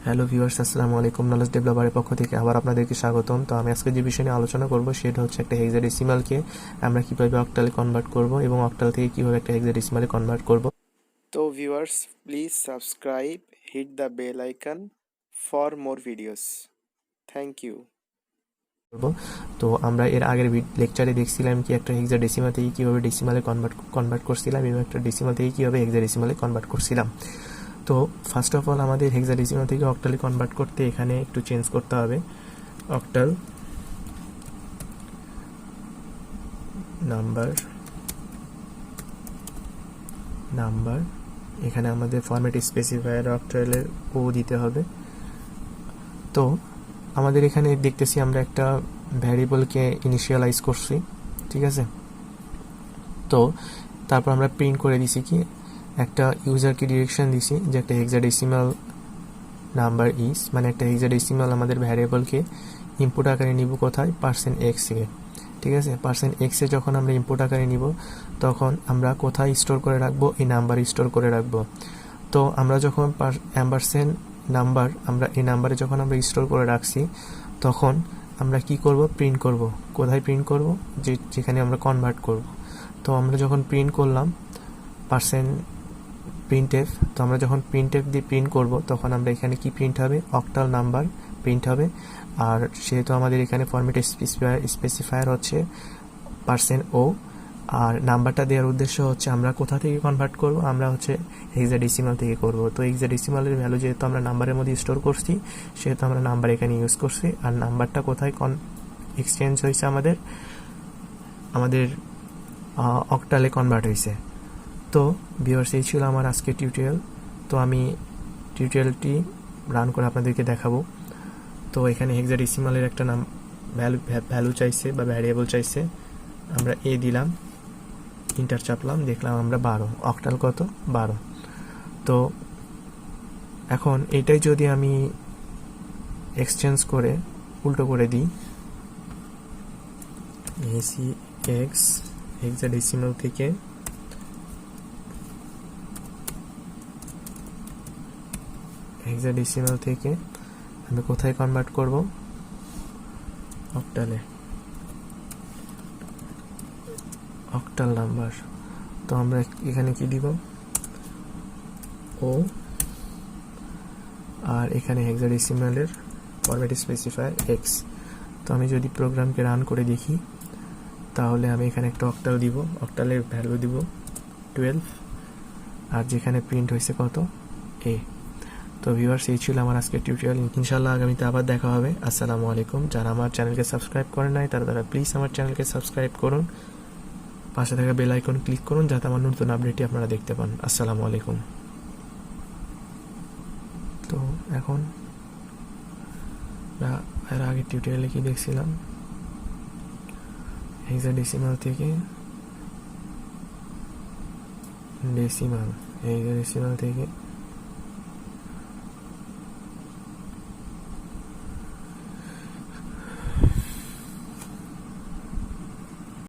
Hello viewers, আসসালামু আলাইকুম। Knowledge ডেভেলপারের পক্ষ থেকে আবার আপনাদেরকে স্বাগতম। তো আমি আজকে যে বিষয় নিয়ে আলোচনা করব সেটা হচ্ছে একটা হেক্সাডেসিমালকে আমরা কিভাবে অক্টালে কনভার্ট করব এবং অক্টাল থেকে কিভাবে একটা হেক্সাডেসিমালে কনভার্ট করব। তো viewers, please subscribe, hit the bell icon for more videos. Thank you. তো আমরা এর আগের লেকচারে দেখছিলাম কি একটা হেক্সাডেসিমাল থেকে কিভাবে ডেসিমালে কনভার্ট করছিলাম এবং একটা ডেসিমাল থেকে কিভাবে হেক্সাডেসিমালে কনভার্ট করছিলাম। তো ফার্স্ট অফ অল আমাদের হেক্সাডেসিমাল থেকে অক্টালে কনভার্ট করতে এখানে একটু চেঞ্জ করতে হবে। অক্টাল নাম্বার এখানে আমাদের ফরম্যাট স্পেসিফায়ার অক্টালের ও দিতে হবে। তো আমাদের এখানে দেখতেছি আমরা একটা ভ্যারিয়েবলকে ইনিশিয়ালাইজ করছি, ঠিক আছে। তো তারপর আমরা প্রিন্ট করে দিছি কি একটা ইউজারকে ডিরেকশন দিছি যে একটা হেক্সাডেসিমাল নাম্বার ইজ, মানে একটা হেক্সাডেসিমাল আমাদের ভ্যারিয়েবলকে ইনপুট আকারে নিব কোথায়, %x থেকে, ঠিক আছে। %x এ যখন আমরা ইনপুট আকারে নিব তখন আমরা কোথায় স্টোর করে রাখবো, এই নাম্বার স্টোর করে রাখবো। তো আমরা যখন নাম্বার আমরা এই নাম্বারে যখন আমরা স্টোর করে রাখছি তখন আমরা কি করব, প্রিন্ট করব। কোথায় প্রিন্ট করব, যেখানে আমরা কনভার্ট করব। তো আমরা যখন প্রিন্ট করলাম printf, তো আমরা যখন printf দিয়ে প্রিন্ট করব তখন আমরা এখানে কি প্রিন্ট হবে, অক্টাল নাম্বার প্রিন্ট হবে। আর সেহেতু আমাদের এখানে ফরম্যাট স্পেসিফায়ার হচ্ছে %o, আর নাম্বারটা দেওয়ার উদ্দেশ্য হচ্ছে আমরা কোথা থেকে কনভার্ট করব, আমরা হচ্ছে হেক্সাডেসিমাল থেকে করব। তো হেক্সাডেসিমালের ভ্যালু যেহেতু আমরা নাম্বারের মধ্যে স্টোর করছি সেহেতু আমরা নাম্বার এখানে ইউজ করছি। আর নাম্বারটা কোথায় এক্সচেঞ্জ হয়েছে, আমাদের অক্টালে কনভার্ট হয়েছে। তো ভিউয়ার্স, এই ছিল আমার আজকে টিউটোরিয়াল। তো আমি টিউটোরিয়ালটি রান করে আপনাদেরকে দেখাবো। তো এখানে হেক্সাডেসিমালের একটা ভ্যালু চাইছে বা ভ্যারিয়েবল চাইছে, আমরা এ দিলাম, ইন্টার চাপলাম, দেখলাম আমরা 12, অক্টাল কত, 12। তো এখন এটাই যদি আমি এক্সচেঞ্জ করে উল্টো করে দিই, ACX হেক্সাডেসিমাল থেকে আমি কোথায় কনভার্ট করব, অক্টালে, অক্টাল নাম্বার। তো আমরা এখানে কি দিব, ও, আর এখানে হেক্সাডেসিমালের ফরম্যাট স্পেসিফায়ার x। তো আমি যদি প্রোগ্রামকে রান করে দেখি তাহলে আমি এখানে একটা অক্টাল দিব, অক্টালের ভ্যালু দিব 12, আর যেখানে প্রিন্ট হয়েছে কত, a। তো ভিউয়ার্স, এই ছিল আমার আজকের টিউটোরিয়াল। ইনশাআল্লাহ আগামীতে আবার দেখা হবে। আসসালামু আলাইকুম। যারা আমার চ্যানেলকে সাবস্ক্রাইব করেন নাই তারা প্লিজ আমার চ্যানেলকে সাবস্ক্রাইব করুন, পাশে থাকা বেল আইকন ক্লিক করুন যাতে আমার নতুন আপডেটটি আপনারা দেখতে পান। আসসালামু আলাইকুম। তো এখন এর আগে টিউটোরিয়ালে কি দেখছিলাম, হেক্সাডেসিমাল থেকে হেক্সাডেসিমাল থেকে